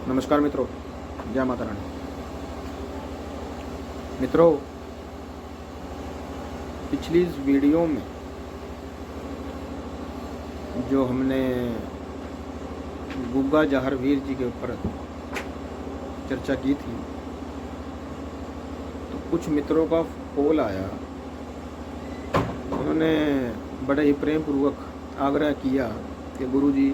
नमस्कार मित्रों, जय माता रानी। मित्रों, पिछली इस वीडियो में जो हमने गुग्गा जहरवीर जी के ऊपर चर्चा की थी, तो कुछ मित्रों का कॉल आया। उन्होंने बड़े ही प्रेम पूर्वक आग्रह किया कि गुरुजी,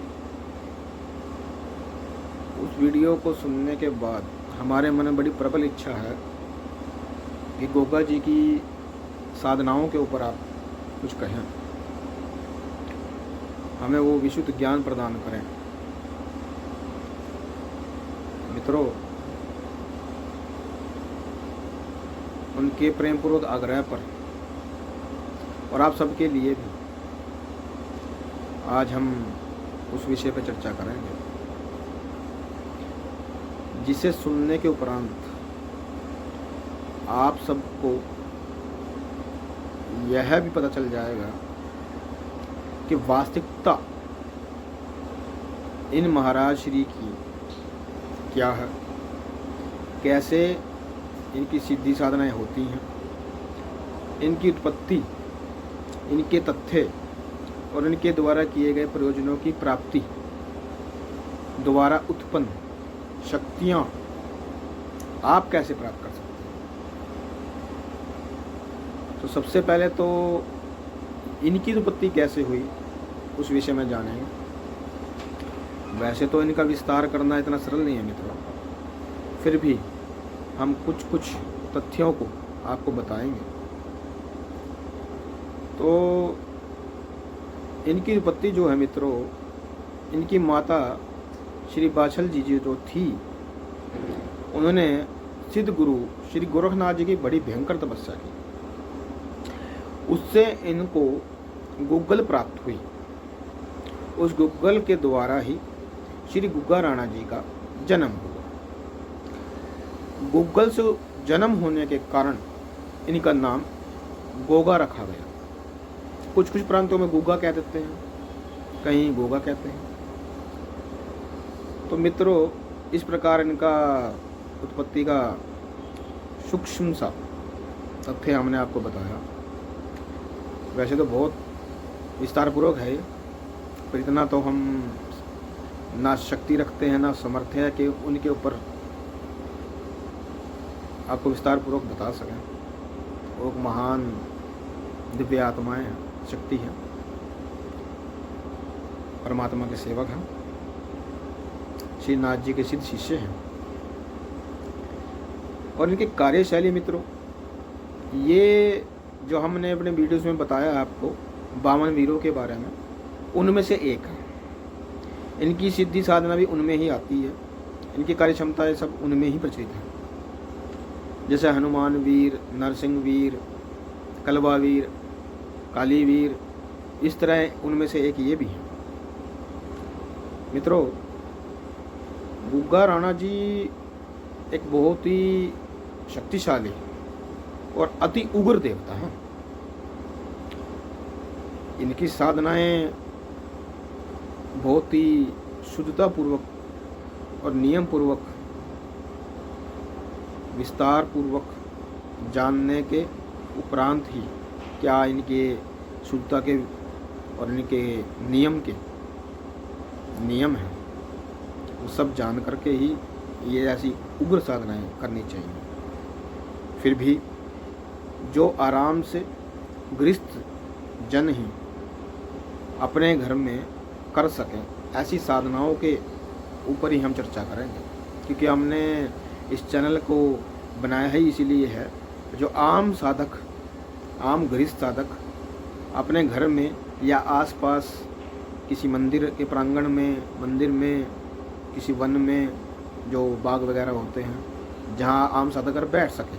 उस वीडियो को सुनने के बाद हमारे मन में बड़ी प्रबल इच्छा है कि गोगा जी की साधनाओं के ऊपर आप कुछ कहें, हमें वो विशुद्ध ज्ञान प्रदान करें। मित्रों, उनके प्रेम पूर्वक आग्रह पर और आप सबके लिए भी आज हम उस विषय पर चर्चा करेंगे, जिसे सुनने के उपरांत आप सबको यह भी पता चल जाएगा कि वास्तविकता इन महाराज श्री की क्या है, कैसे इनकी सिद्धि साधनाएं होती हैं, इनकी उत्पत्ति, इनके तथ्य और इनके द्वारा किए गए प्रयोजनों की प्राप्ति, द्वारा उत्पन्न शक्तियाँ आप कैसे प्राप्त कर सकते हैं। तो सबसे पहले तो इनकी उत्पत्ति कैसे हुई उस विषय में जानेंगे। वैसे तो इनका विस्तार करना इतना सरल नहीं है मित्रों, फिर भी हम कुछ तथ्यों को आपको बताएंगे। तो इनकी उत्पत्ति जो है मित्रों, इनकी माता श्री बाछल जी जो थी, उन्होंने सिद्ध गुरु श्री गोरखनाथ जी की बड़ी भयंकर तपस्या की। उससे इनको गुग्गल प्राप्त हुई। उस गुग्गल के द्वारा ही श्री गुग्गा राणा जी का जन्म हुआ। गुग्गल से जन्म होने के कारण इनका नाम गोगा रखा गया। कुछ प्रांतों में गुग्गा कह देते हैं, कहीं गोगा कहते हैं। तो मित्रों, इस प्रकार इनका उत्पत्ति का सूक्ष्म सा तथ्य हमने आपको बताया। वैसे तो बहुत विस्तारपूर्वक है, पर इतना तो हम ना शक्ति रखते हैं ना समर्थ है कि उनके ऊपर आपको विस्तारपूर्वक बता सकें। वो महान दिव्य आत्माएं हैं, शक्ति है, परमात्मा के सेवक हैं, श्री नाथ जी के सिद्ध शिष्य हैं। और इनकी कार्यशैली मित्रों, ये जो हमने अपने वीडियोस में बताया आपको 52 वीरों के बारे में, उनमें से एक है। इनकी सिद्धि साधना भी उनमें ही आती है, इनकी कार्य क्षमताएं सब उनमें ही प्रचलित है। जैसे हनुमान वीर, नरसिंह वीर, कलवा वीर, काली वीर, इस तरह उनमें से एक ये भी है। मित्रों, गुग्गा राणा जी एक बहुत ही शक्तिशाली और अति उग्र देवता हैं। इनकी साधनाएं बहुत ही शुद्धता पूर्वक और नियम पूर्वक, विस्तार पूर्वक जानने के उपरांत ही क्या इनके शुद्धता के और इनके नियम हैं, वो सब जान करके ही ये ऐसी उग्र साधनाएं करनी चाहिए। फिर भी जो आराम से गृहस्थ जन ही अपने घर में कर सकें, ऐसी साधनाओं के ऊपर ही हम चर्चा करेंगे। क्योंकि हमने इस चैनल को बनाया ही इसीलिए है, जो आम साधक, आम गृहस्थ साधक अपने घर में या आसपास किसी मंदिर के प्रांगण में, मंदिर में, किसी वन में जो बाग वगैरह होते हैं, जहाँ आम साधक बैठ सके,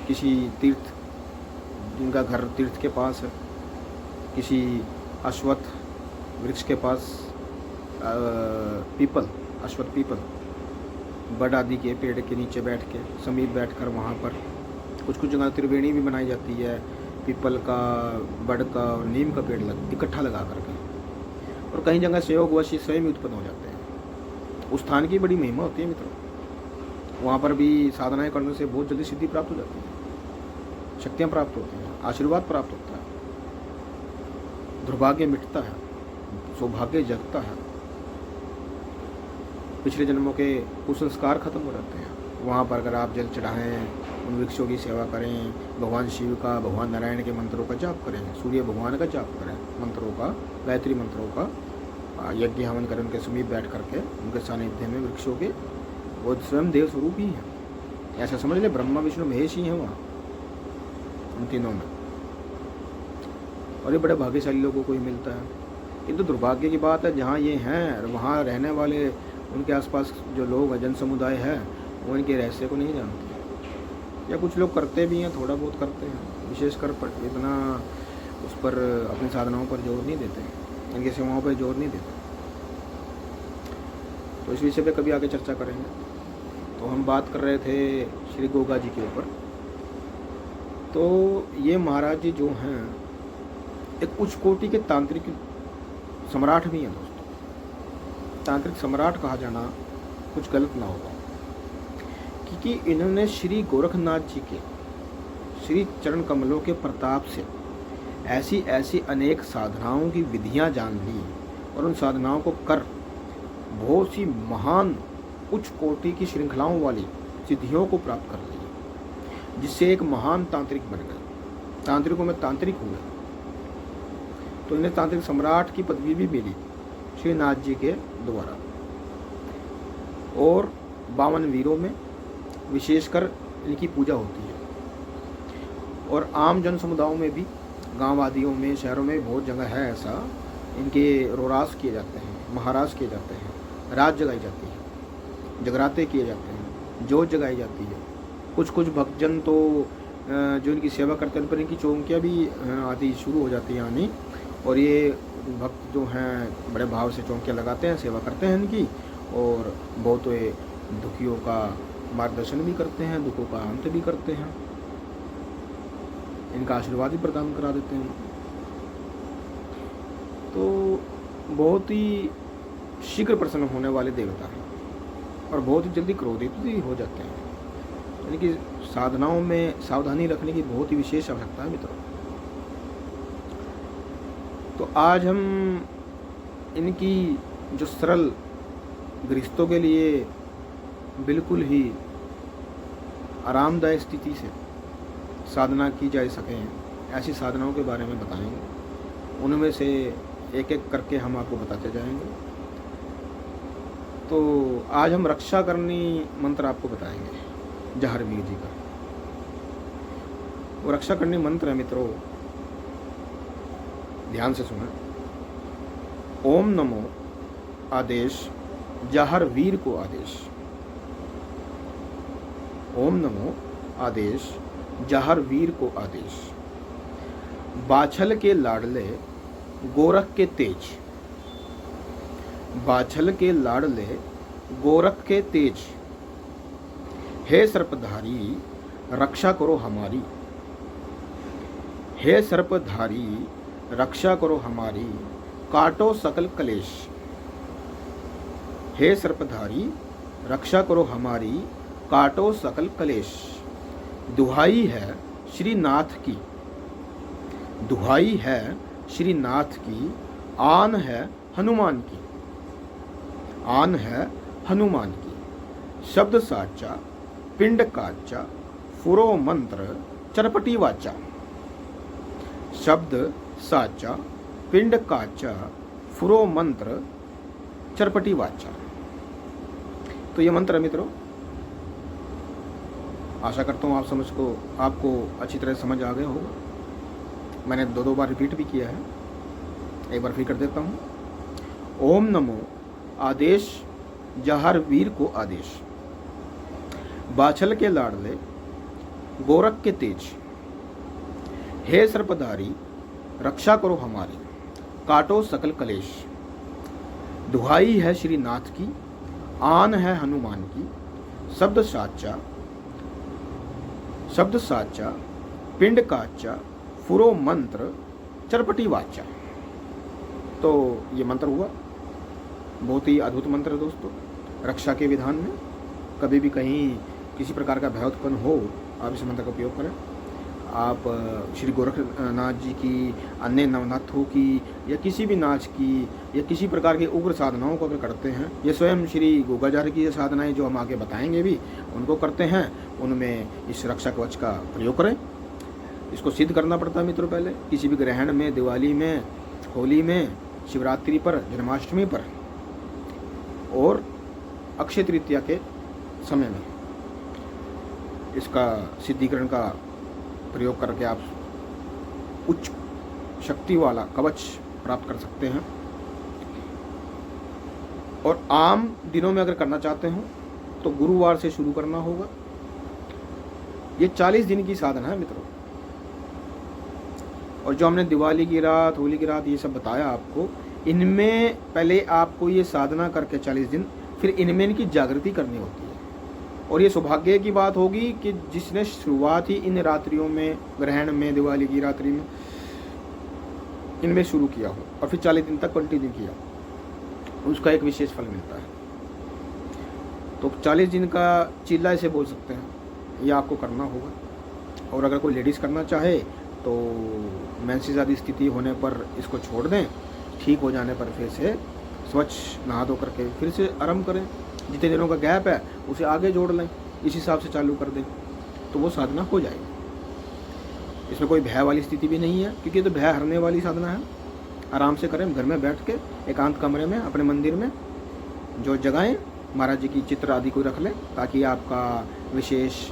किसी तीर्थ, जिनका घर तीर्थ के पास है, किसी अश्वत्थ वृक्ष के पास, अश्वत्थ पीपल, बड़ आदि के पेड़ के नीचे बैठ के, समीप बैठकर वहाँ पर कुछ जगह त्रिवेणी भी बनाई जाती है, पीपल का, बड़ का और नीम का पेड़ इकट्ठा लगा करके। और कहीं जगह संयोग वश स्वयं उत्पन्न हो जाते हैं। उस स्थान की बड़ी महिमा होती है मित्रों। वहाँ पर भी साधनाएं करने से बहुत जल्दी सिद्धि प्राप्त हो जाती है, शक्तियाँ प्राप्त होती हैं, आशीर्वाद प्राप्त होता है, दुर्भाग्य मिटता है, सौभाग्य जगता है, पिछले जन्मों के कुसंस्कार खत्म हो जाते हैं। वहाँ पर अगर आप जल चढ़ाएं, उन वृक्षों की सेवा करें, भगवान शिव का, भगवान नारायण के मंत्रों का जाप करें, सूर्य भगवान का जाप करें, मंत्रों का, गायत्री मंत्रों का यज्ञ हवन करें, उनके समीप बैठ करके उनके सानिध्य में वृक्षों के, वो स्वयं देव स्वरूप ही हैं। ऐसा समझ ले, ब्रह्मा विष्णु महेश ही हैं वहाँ उन तीनों में। और ये बड़े भाग्यशाली लोगों को ही मिलता है। किंतु दुर्भाग्य की बात है, जहाँ ये हैं वहाँ रहने वाले, उनके आसपास जो लोग जन समुदाय है, वो इनके रहस्य को नहीं जानते, या कुछ लोग करते भी हैं, थोड़ा बहुत करते हैं, विशेषकर इतना उस पर अपनी साधनाओं पर जोर नहीं देते, इनकी सेवाओं पर जोर नहीं देते। तो इस विषय पे कभी आगे चर्चा करेंगे। तो हम बात कर रहे थे श्री गोगा जी के ऊपर। तो ये महाराज जी जो हैं एक उच्च कोटि के तांत्रिक सम्राट भी हैं दोस्तों। तांत्रिक सम्राट कहा जाना कुछ गलत ना होगा, क्योंकि इन्होंने श्री गोरखनाथ जी के श्री चरण कमलों के प्रताप से ऐसी ऐसी अनेक साधनाओं की विधियां जान ली और उन साधनाओं को कर बहुत सी महान उच्च कोटि की श्रृंखलाओं वाली सिद्धियों को प्राप्त कर ली, जिससे एक महान तांत्रिक बन गए, तांत्रिकों में तांत्रिक हुए। तो इन्हें तांत्रिक सम्राट की पदवी भी मिली श्रीनाथ जी के द्वारा। और 52 वीरों में विशेषकर इनकी पूजा होती है, और आम जन समुदायों में भी, गाँव आदियों में, शहरों में बहुत जगह है ऐसा, इनके रोरास किए जाते हैं, महाराज किए जाते हैं, रात जगाई जाती है, जगराते किए जाते हैं, जोत जगाई जाती है। कुछ कुछ भक्तजन तो जो इनकी सेवा करते हैं उन पर इनकी चौंकियाँ भी आदि शुरू हो जाती हैं आनी, और ये भक्त जो हैं बड़े भाव से चौंकियाँ लगाते हैं, सेवा करते हैं इनकी, और बहुत दुखियों का मार्गदर्शन भी करते हैं, दुखों का अंत भी करते हैं, इनका आशीर्वाद भी प्रदान करा देते हैं। तो बहुत ही शीघ्र प्रसन्न होने वाले देवता हैं और बहुत ही जल्दी क्रोधित भी हो जाते हैं। यानी कि साधनाओं में सावधानी रखने की बहुत ही विशेष आवश्यकता है मित्रों। तो आज हम इनकी जो सरल गृहस्थों के लिए बिल्कुल ही आरामदायक स्थिति से साधना की जा सकें, ऐसी साधनाओं के बारे में बताएंगे। उनमें से एक एक करके हम आपको बताते जाएंगे। तो आज हम रक्षा करनी मंत्र आपको बताएंगे जहारवीर जी का। वो रक्षा करनी मंत्र है मित्रों, ध्यान से सुना। ओम नमो आदेश जहारवीर को आदेश। ओम नमो आदेश जहारवीर को आदेश। बाछल के लाडले गोरख के तेज। बाछल के लाडले गोरख के तेज। हे सर्पधारी रक्षा करो हमारी। हे सर्पधारी रक्षा करो हमारी, काटो सकल कलेश। हे सर्पधारी रक्षा करो हमारी, काटो सकल कलेश। दुहाई है श्रीनाथ की। दुहाई है श्रीनाथ की, आन है हनुमान की। आन है हनुमान की। शब्द साचा पिंड काचा, फुरो मंत्र चरपटी वाचा। शब्द साचा पिंड काचा, फुरो मंत्र चरपटी वाचा। तो ये मंत्र है मित्रों। आशा करता हूँ आपको अच्छी तरह समझ आ गया होगा। मैंने दो बार रिपीट भी किया है, एक बार फिर कर देता हूँ। ओम नमो आदेश जहारवीर को आदेश। बाछल के लाडले गोरख के तेज। हे सर्पधारी रक्षा करो हमारी, काटो सकल कलेश। दुहाई है श्रीनाथ की, आन है हनुमान की। शब्द साचा पिंड काचा, फुरो मंत्र चरपटी वाचा। तो ये मंत्र हुआ, बहुत ही अद्भुत मंत्र है दोस्तों। रक्षा के विधान में। कभी भी कहीं किसी प्रकार का भय उत्पन्न हो, आप इस मंत्र का उपयोग करें। आप श्री गोरखनाथ जी की, अन्य नवनाथों की, या किसी भी नाच की, या किसी प्रकार की उग्र साधनाओं को अगर करते हैं, ये स्वयं श्री गोगाचार्य की साधनाएं जो हम आगे बताएंगे भी, उनको करते हैं, उनमें इस रक्षा कवच का प्रयोग करें। इसको सिद्ध करना पड़ता है मित्रों पहले, किसी भी ग्रहण में, दिवाली में, होली में, शिवरात्रि पर, जन्माष्टमी पर और अक्षय तृतीया के समय में इसका सिद्धीकरण का प्रयोग करके आप उच्च शक्ति वाला कवच प्राप्त कर सकते हैं। और आम दिनों में अगर करना चाहते हो तो गुरुवार से शुरू करना होगा। ये 40 दिन की साधना है मित्रों। और जो हमने दिवाली की रात, होली की रात ये सब बताया आपको, इनमें पहले आपको ये साधना करके 40 दिन, फिर इनमें इनकी जागृति करनी होती है। और ये सौभाग्य की बात होगी कि जिसने शुरुआत ही इन रात्रियों में, ग्रहण में, दिवाली की रात्रि में, इनमें शुरू किया हो और फिर 40 दिन तक कंटिन्यू किया, उसका एक विशेष फल मिलता है। तो 40 दिन का चिल्ला इसे बोल सकते हैं, ये आपको करना होगा। और अगर कोई लेडीज़ करना चाहे तो मेंसेस आदि स्थिति होने पर इसको छोड़ दें, ठीक हो जाने पर फिर से स्वच्छ नहा धो करके फिर से आरंभ करें। जितने दिनों का गैप है उसे आगे जोड़ लें, इस हिसाब से चालू कर दें, तो वो साधना हो जाएगी। इसमें कोई भय वाली स्थिति भी नहीं है, क्योंकि ये तो भय हरने वाली साधना है। आराम से करें, घर में बैठ के एकांत कमरे में, अपने मंदिर में जो जगहें महाराज जी की चित्र आदि को रख लें, ताकि आपका विशेष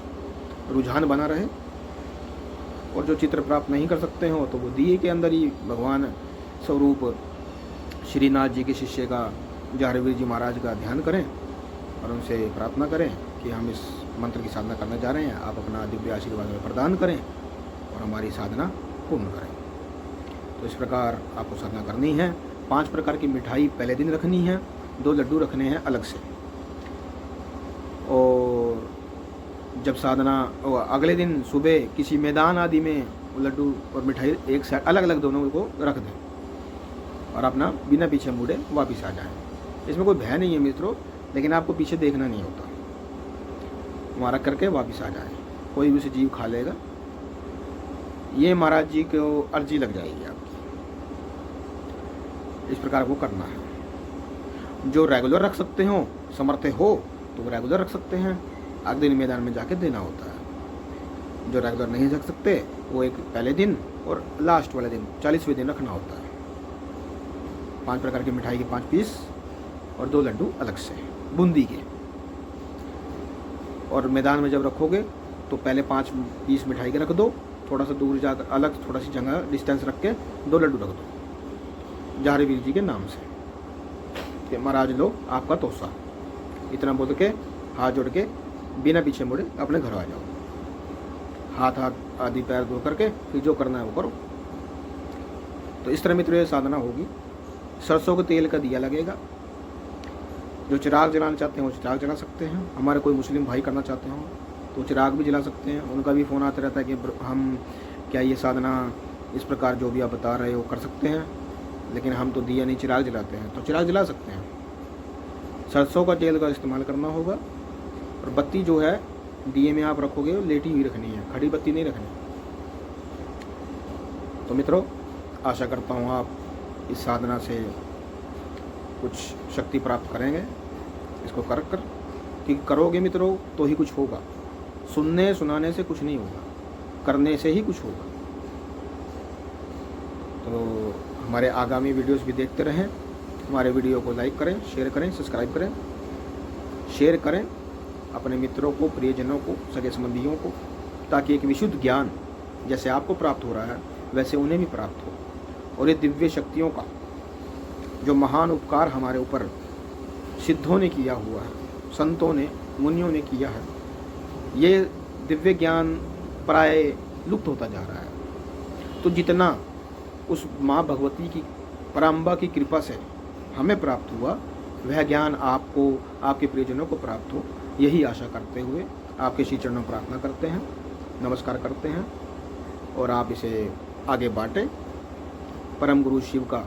रुझान बना रहे। और जो चित्र प्राप्त नहीं कर सकते हो तो वो दिए के अंदर ही भगवान स्वरूप श्रीनाथ जी के शिष्य का, जहारवीर जी महाराज का ध्यान करें और उनसे प्रार्थना करें कि हम इस मंत्र की साधना करने जा रहे हैं, आप अपना दिव्य आशीर्वाद में प्रदान करें और हमारी साधना पूर्ण करें। तो इस प्रकार आपको साधना करनी है। 5 प्रकार की मिठाई पहले दिन रखनी है, 2 लड्डू रखने हैं अलग से। और जब साधना अगले दिन सुबह किसी मैदान आदि में वो लड्डू और मिठाई एक साथ अलग अलग दोनों को रख दें और अपना बिना पीछे मुड़े वापस आ जाएं। इसमें कोई भय नहीं है मित्रों, लेकिन आपको पीछे देखना नहीं होता, वहाँ रख करके वापस आ जाए। कोई भी उसे जीव खा लेगा, ये महाराज जी को अर्जी लग जाएगी आपकी। इस प्रकार को करना है। जो रेगुलर रख सकते हो, समर्थ हो, तो वो रेगुलर रख सकते हैं, अगले दिन मैदान में जाके देना होता है। जो रेगुलर नहीं रख सकते वो एक पहले दिन और लास्ट वाले दिन 40वें दिन रखना होता है। 5 प्रकार की मिठाई के 5 पीस और 2 लड्डू अलग से बूंदी के। और मैदान में जब रखोगे तो पहले 5 पीस मिठाई के रख दो, थोड़ा सा दूर जाकर अलग थोड़ा सी जगह डिस्टेंस रख के 2 लड्डू रख दो जहारवीर जी के नाम से कि महाराज लो आपका तोसा, इतना बोल के हाथ जोड़ के बिना पीछे मुड़े अपने घर आ जाओ। हाथ आदि पैर धो करके फिर जो करना है वो करो। तो इस तरह मित्रों ये साधना होगी। सरसों के तेल का दिया लगेगा। जो चिराग जलाना चाहते हैं वो चिराग जला सकते हैं। हमारे कोई मुस्लिम भाई करना चाहते हो तो चिराग भी जला सकते हैं। उनका भी फ़ोन आता रहता है कि हम क्या ये साधना इस प्रकार जो भी आप बता रहे हो कर सकते हैं, लेकिन हम तो दिया नहीं चिराग जलाते हैं, तो चिराग जला सकते हैं। सरसों का तेल का इस्तेमाल करना होगा। और बत्ती जो है दिए में आप रखोगे लेटी हुई रखनी है, खड़ी बत्ती नहीं रखनी। तो मित्रों आशा करता हूँ आप इस साधना से कुछ शक्ति प्राप्त करेंगे। इसको कर कि करोगे मित्रों तो ही कुछ होगा। सुनने सुनाने से कुछ नहीं होगा, करने से ही कुछ होगा। तो हमारे आगामी वीडियोस भी देखते रहें। हमारे वीडियो को लाइक करें, शेयर करें, सब्सक्राइब करें, शेयर करें अपने मित्रों को, प्रियजनों को, सगे संबंधियों को, ताकि एक विशुद्ध ज्ञान जैसे आपको प्राप्त हो रहा है वैसे उन्हें भी प्राप्त हो। और ये दिव्य शक्तियों का जो महान उपकार हमारे ऊपर सिद्धों ने किया हुआ है, संतों ने, मुनियों ने किया है, ये दिव्य ज्ञान प्राय लुप्त होता जा रहा है। तो जितना उस माँ भगवती की, पराम्बा की कृपा से हमें प्राप्त हुआ, वह ज्ञान आपको, आपके प्रियजनों को प्राप्त हो, यही आशा करते हुए आपके श्री चरणों प्रार्थना करते हैं, नमस्कार करते हैं। और आप इसे आगे बांटें। परम गुरु शिव का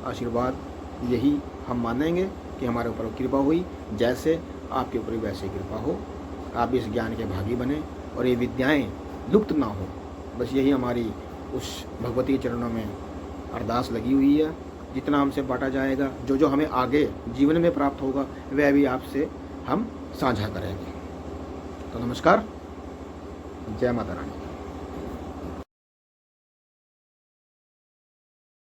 आशीर्वाद यही हम मानेंगे कि हमारे ऊपर कृपा हुई, जैसे आपके ऊपर वैसे कृपा हो, आप इस ज्ञान के भागी बने और ये विद्याएं लुप्त ना हो। बस यही हमारी उस भगवती के चरणों में अरदास लगी हुई है। जितना हमसे बांटा जाएगा, जो जो हमें आगे जीवन में प्राप्त होगा, वह भी आपसे हम साझा करेंगे। तो नमस्कार, जय माता रानी।